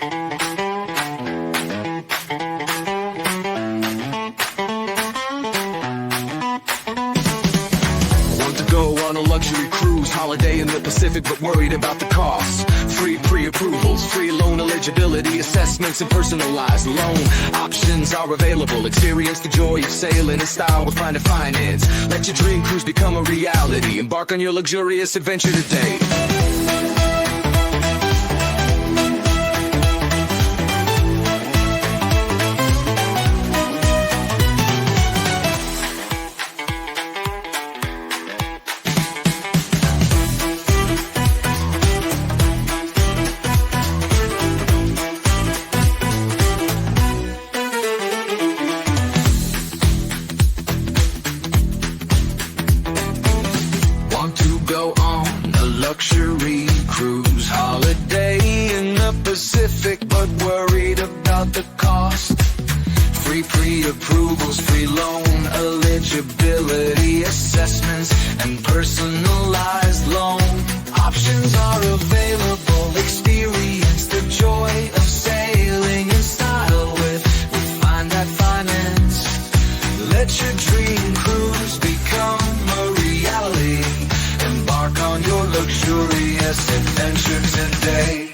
Go on a luxury cruise, holiday in the Pacific, but worried about the cost. Free pre-approvals, free loan eligibility assessments, and personalized loan options are available. Experience the joy of sailing in style with Find a Finance. Let your dream cruise become a reality. Embark on your luxurious adventure today. Go on a luxury cruise holiday in the Pacific, but worried about the cost. Free pre-approvals, free loan eligibility assessments, and personalized loan options are available. Experience the joy of sailing in style with Find that Finance. Let your dream cruise become a reality. Embark on your luxurious adventure today.